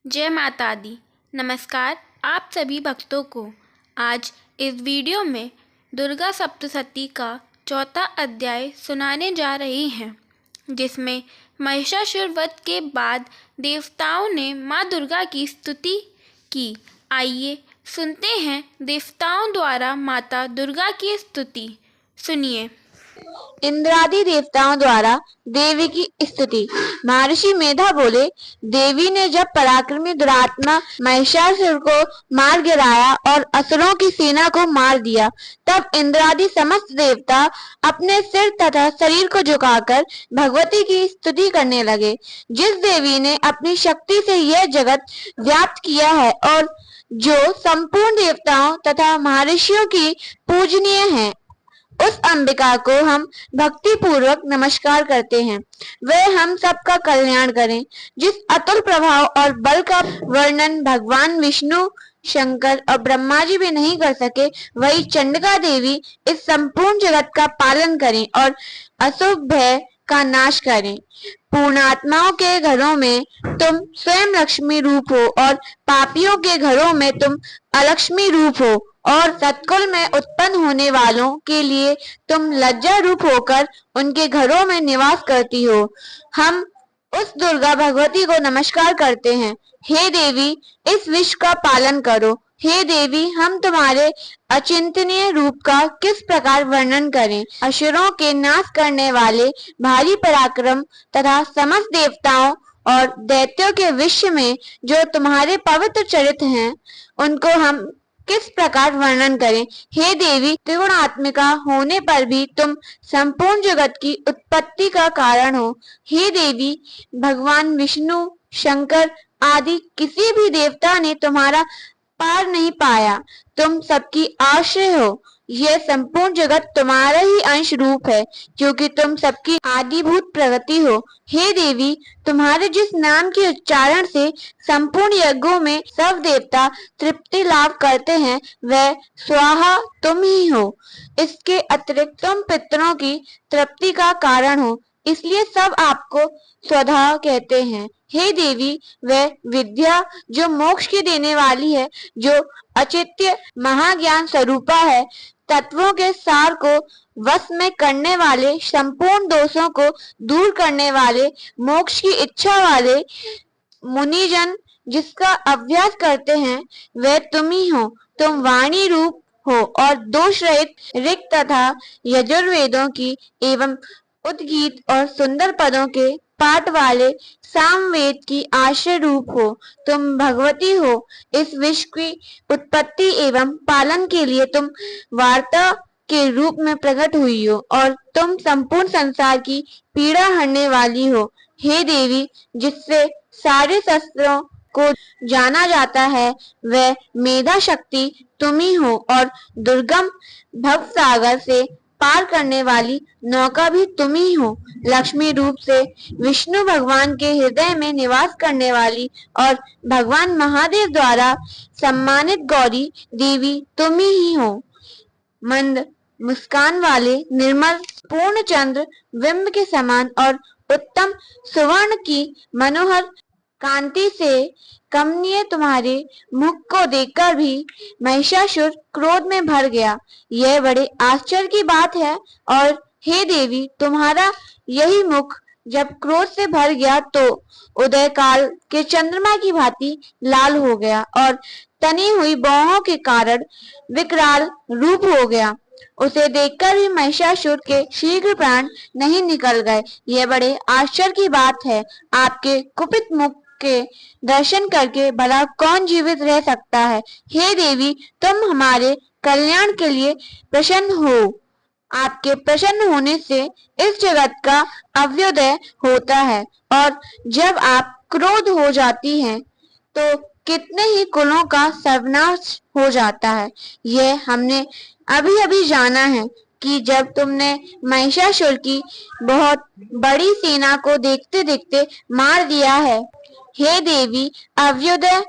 जय माता दी। नमस्कार आप सभी भक्तों को। आज इस वीडियो में दुर्गा सप्तशती का चौथा अध्याय सुनाने जा रही हैं, जिसमें महिषासुर वध के बाद देवताओं ने माँ दुर्गा की स्तुति की। आइए सुनते हैं देवताओं द्वारा माता दुर्गा की स्तुति। सुनिए। इंद्रादि देवताओं द्वारा देवी की स्तुति। महर्षि मेधा बोले, देवी ने जब पराक्रमी दुरात्मा महिषासुर को मार गिराया और असुरों की सेना को मार दिया, तब इंद्रादि समस्त देवता अपने सिर तथा शरीर को झुकाकर भगवती की स्तुति करने लगे। जिस देवी ने अपनी शक्ति से यह जगत व्याप्त किया है और जो संपूर्ण देवताओं तथा महर्षियों की पूजनीय है, उस अंबिका को हम भक्ति पूर्वक नमस्कार करते हैं। वह हम सबका कल्याण करें। जिस अतुल प्रभाव और बल का वर्णन भगवान विष्णु, शंकर और ब्रह्मा जी भी नहीं कर सके, वही चंडिका देवी इस संपूर्ण जगत का पालन करें और अशुभ भय का नाश करें। पूर्णात्माओं के घरों में तुम स्वयं लक्ष्मी रूप हो और पापियों के घरों में तुम अलक्ष्मी रूप हो और सत्कुल में उत्पन्न होने वालों के लिए तुम लज्जा रूप होकर उनके घरों में निवास करती हो। हम उस दुर्गा भगवती को नमस्कार करते हैं। हे देवी, इस विश्व का पालन करो। हे देवी, हम तुम्हारे अचिंतनीय रूप का किस प्रकार वर्णन करें। असुरों के नाश करने वाले भारी पराक्रम तथा समस्त देवताओं और दैत्यों के विश्व में जो तुम्हारे पवित्र चरित्र हैं, उनको हम किस प्रकार वर्णन करें। हे देवी, त्रिगुणात्मिका होने पर भी तुम संपूर्ण जगत की उत्पत्ति का कारण हो। हे देवी, भगवान विष्णु, शंकर आदि किसी भी देवता ने तुम्हारा पार नहीं पाया। तुम सबकी आश्रय हो। यह संपूर्ण जगत तुम्हारा ही अंश रूप है, क्योंकि तुम सबकी आदिभूत प्रगति हो। हे देवी, तुम्हारे जिस नाम के उच्चारण से संपूर्ण यज्ञों में सब देवता तृप्ति लाभ करते हैं, वह स्वाहा तुम ही हो। इसके अतिरिक्त तुम पितरों की तृप्ति का कारण हो, इसलिए सब आपको स्वधा कहते हैं। हे देवी, वह विद्या जो मोक्ष की देने वाली है, जो अचित्य महाज्ञान स्वरूपा है, तत्वों के सार को वश में करने वाले, संपूर्ण दोषों को दूर करने वाले, मोक्ष की इच्छा वाले मुनिजन जिसका अभ्यास करते हैं, वह तुम ही हो। तुम वाणी रूप हो और दोष रहित ऋक् तथा यजुर्वेदों की एवं उद्गीत और सुंदर पदों के पाठ वाले सामवेद की आश्रय रूप हो। तुम भगवती हो। इस विश्व की उत्पत्ति एवं पालन के लिए तुम वार्ता के रूप में प्रकट हुई हो और तुम संपूर्ण संसार की पीड़ा हरने वाली हो। हे देवी, जिससे सारे शस्त्रों को जाना जाता है, वह मेधा शक्ति तुम ही हो और दुर्गम भव सागर से पार करने वाली नौका भी तुम ही हो। लक्ष्मी रूप से विष्णु भगवान के हृदय में निवास करने वाली और भगवान महादेव द्वारा सम्मानित गौरी देवी तुम ही हो। मंद मुस्कान वाले निर्मल पूर्ण चंद्र बिंब के समान और उत्तम सुवर्ण की मनोहर कांति से कमनीय तुम्हारे मुख को देखकर भी महिषासुर क्रोध में भर गया। यह बड़े आश्चर्य की बात है। और हे देवी, तुम्हारा यही मुख जब क्रोध से भर गया तो उदय काल के चंद्रमा की भांति लाल हो गया और तनी हुई बाहों के कारण विकराल रूप हो गया। उसे देखकर भी महिषासुर के शीघ्र प्राण नहीं निकल गए। यह बड़े आश्चर्य की बात है। आपके कुपित मुख के दर्शन करके भला कौन जीवित रह सकता है। हे देवी, तुम हमारे कल्याण के लिए प्रसन्न हो। आपके प्रसन्न होने से इस जगत का अभ्युदय होता है और जब आप क्रोध हो जाती हैं, तो कितने ही कुलों का सर्वनाश हो जाता है। यह हमने अभी अभी जाना है कि जब तुमने महिषासुर की बहुत बड़ी सेना को देखते देखते मार दिया है। हे देवी, अभ्युदय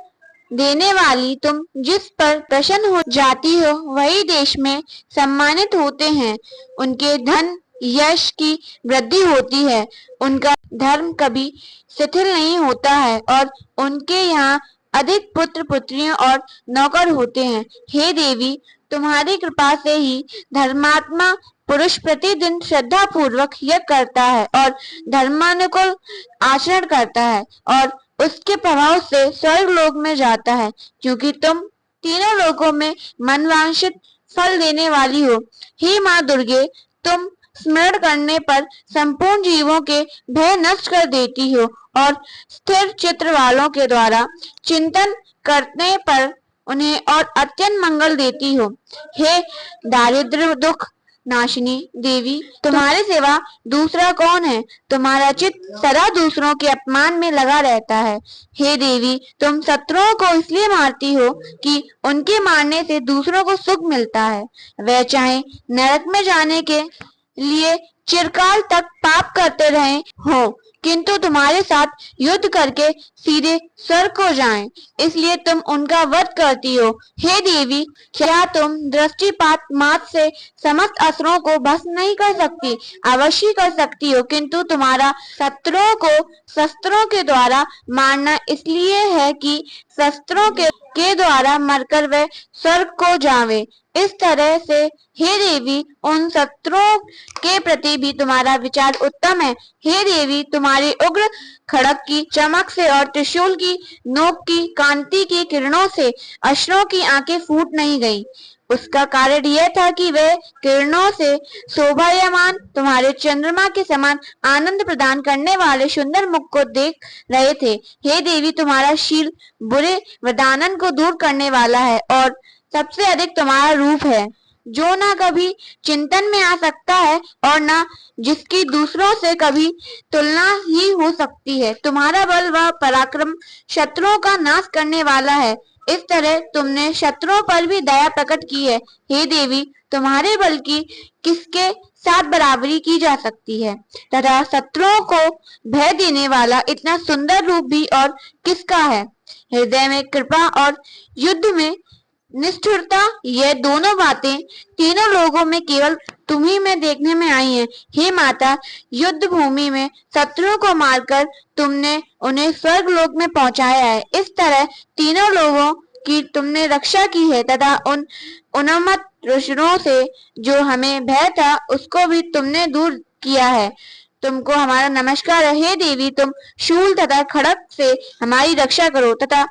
देने वाली तुम जिस पर प्रसन्न हो जाती हो, वही देश में सम्मानित होते हैं। उनके धन यश की वृद्धि होती है। उनका धर्म कभी शिथिल नहीं होता है और उनके यहाँ अधिक पुत्र पुत्रियां और नौकर होते हैं। हे देवी, तुम्हारी कृपा से ही धर्मात्मा पुरुष प्रतिदिन श्रद्धा पूर्वक यज्ञ करता है और धर्मानुकूल आचरण करता है और उसके प्रभाव से स्वर्ग लोक में जाता है, क्योंकि तुम तीनों लोकों में मनवांछित फल देने वाली हो। हे माँ दुर्गे, तुम स्मरण करने पर संपूर्ण जीवों के भय नष्ट कर देती हो और स्थिर चित्र वालों के द्वारा चिंतन करने पर उन्हें और अत्यंत मंगल देती हो। हे दारिद्र दुख नाशिनी देवी, तुम्हारे सिवा दूसरा कौन है? तुम्हारा चित्त सदा दूसरों के अपमान में लगा रहता है। हे देवी, तुम शत्रुओं को इसलिए मारती हो कि उनके मारने से दूसरों को सुख मिलता है। वह चाहे नरक में जाने के लिए चिरकाल तक पाप करते रहे हो, किंतु तुम्हारे साथ युद्ध करके सीधे स्वर्ग को जाएं, इसलिए तुम उनका वध करती हो। हे देवी, क्या तुम दृष्टिपात मात्र से समस्त असुरों को भस्म नहीं कर सकती? अवश्य कर सकती हो, किंतु तुम्हारा शत्रुओं को शस्त्रों के द्वारा मारना इसलिए है कि शस्त्रों के द्वारा मरकर वे स्वर्ग को जावे। इस तरह से हे देवी, उन शत्रुओं के प्रति भी तुम्हारा विचार उत्तम है। हे देवी, तुम्हारे उग्र खड़क की चमक से और त्रिशूल की नोक की कांति की किरणों से असुरों की आंखें फूट नहीं गईं। उसका कारण यह था कि वे किरणों से शोभायमान तुम्हारे चंद्रमा के समान आनंद प्रदान करने वाले सुंदर मुख को देख रहे थे। हे देवी, तुम्हारा शील बुरे वदानन को दूर करने वाला है और सबसे अधिक तुम्हारा रूप है, जो ना कभी चिंतन में आ सकता है और ना जिसकी दूसरों से कभी तुलना ही हो सकती है। तुम्हारा बल व पराक्रम शत्रुओं का नाश करने वाला है। इस तरह तुमने शत्रुओं पर भी दया प्रकट की है। हे देवी, तुम्हारे बल की किसके साथ बराबरी की जा सकती है, तथा शत्रुओं को भय देने वाला इतना सुंदर रूप भी और किसका है? हृदय में कृपा और युद्ध में निष्ठुरता, ये दोनों बातें तीनों लोगों में केवल तुम्ही में देखने में आई हैं। हे माता, युद्ध भूमि में शत्रुओं को मारकर तुमने उन्हें स्वर्ग लोक में पहुंचाया है। इस तरह तीनों लोगों की तुमने रक्षा की है तथा उन उन्मत्त असुरों से जो हमें भय था उसको भी तुमने दूर किया है। तुमको हमारा नमस्कार है। हे देवी, तुम शूल तथा खड़ग से हमारी रक्षा करो तथा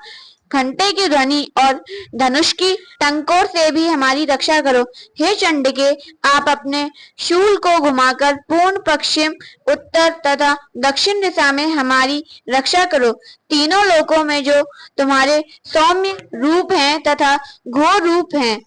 घंटे की ध्वनि और धनुष की टंकोर से भी हमारी रक्षा करो। हे चंडिके, आप अपने शूल को घुमाकर पूर्ण पश्चिम, उत्तर तथा दक्षिण दिशा में हमारी रक्षा करो। तीनों लोकों में जो तुम्हारे सौम्य रूप हैं तथा घोर रूप हैं,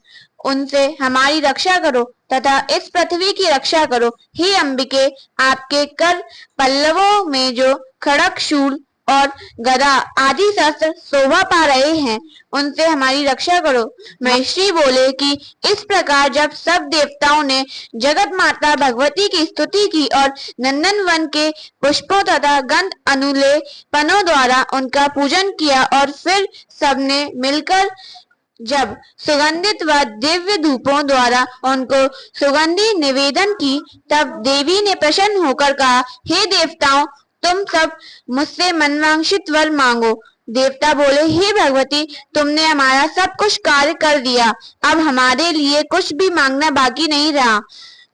उनसे हमारी रक्षा करो तथा इस पृथ्वी की रक्षा करो। हे अंबिके, आपके कर पल्लवों में जो खड़ग, शूल और गदा आदि शस्त्र शोभा पा रहे हैं, उनसे हमारी रक्षा करो। महर्षि बोले कि इस प्रकार जब सब देवताओं ने जगत माता भगवती की स्तुति की और नंदन वन के पुष्पों तथा गंध अनुलेपनों द्वारा उनका पूजन किया और फिर सबने मिलकर जब सुगंधित व दिव्य धूपों द्वारा उनको सुगंधि निवेदन की, तब देवी ने प्रसन्न होकर कहा, हे देवताओं, तुम सब मुझसे मनवांछित वर मांगो। देवता बोले, हे भगवती, तुमने हमारा सब कुछ कार्य कर दिया, अब हमारे लिए कुछ भी मांगना बाकी नहीं रहा,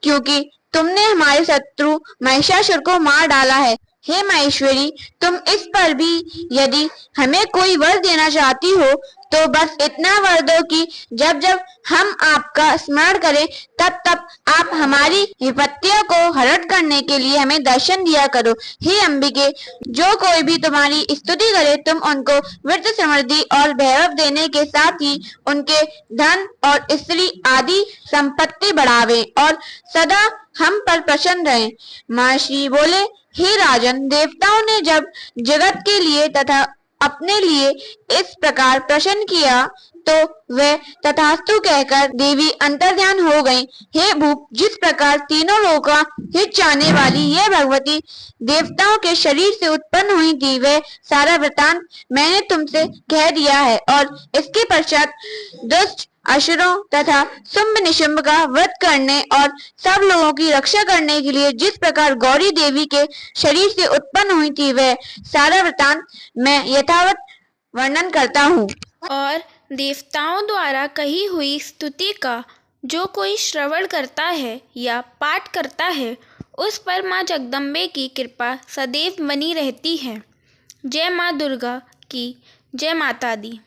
क्योंकि तुमने हमारे शत्रु महिषासुर को मार डाला है। हे महेश्वरी, तुम इस पर भी यदि हमें कोई वर देना चाहती हो तो बस इतना वर दो कि जब जब हम आपका स्मरण करें तब तब आप हमारी विपत्तियों को हरण करने के लिए हमें दर्शन दिया करो। हे अंबिके, जो कोई भी तुम्हारी स्तुति करे तुम उनको वृद्ध, समृद्धि और वैभव देने के साथ ही उनके धन और स्त्री आदि संपत्ति बढ़ावे और सदा हम पर प्रसन्न रहे। महर्षि बोले, हे राजन, देवताओं ने जब जगत के लिए तथा अपने लिए इस प्रकार प्रसन्न किया तो वे तथास्तु कहकर देवी अंतर्ध्यान हो गईं। हे भूप, जिस प्रकार तीनों लोगों का हित चाहने वाली यह भगवती देवताओं के शरीर से उत्पन्न हुई थी, वह सारा वृतांत मैंने तुमसे कह दिया है और इसके पश्चात दुष्ट असुरों तथा शुंभ निशुंभ का वध करने और सब लोगों की रक्षा करने के लिए जिस प्रकार गौरी देवी के शरीर से उत्पन्न हुई थी, वह सारा वृतांत मैं यथावत वर्णन करता हूँ। और देवताओं द्वारा कही हुई स्तुति का जो कोई श्रवण करता है या पाठ करता है, उस पर माँ जगदम्बे की कृपा सदैव बनी रहती है। जय माँ दुर्गा की जय। माता दी।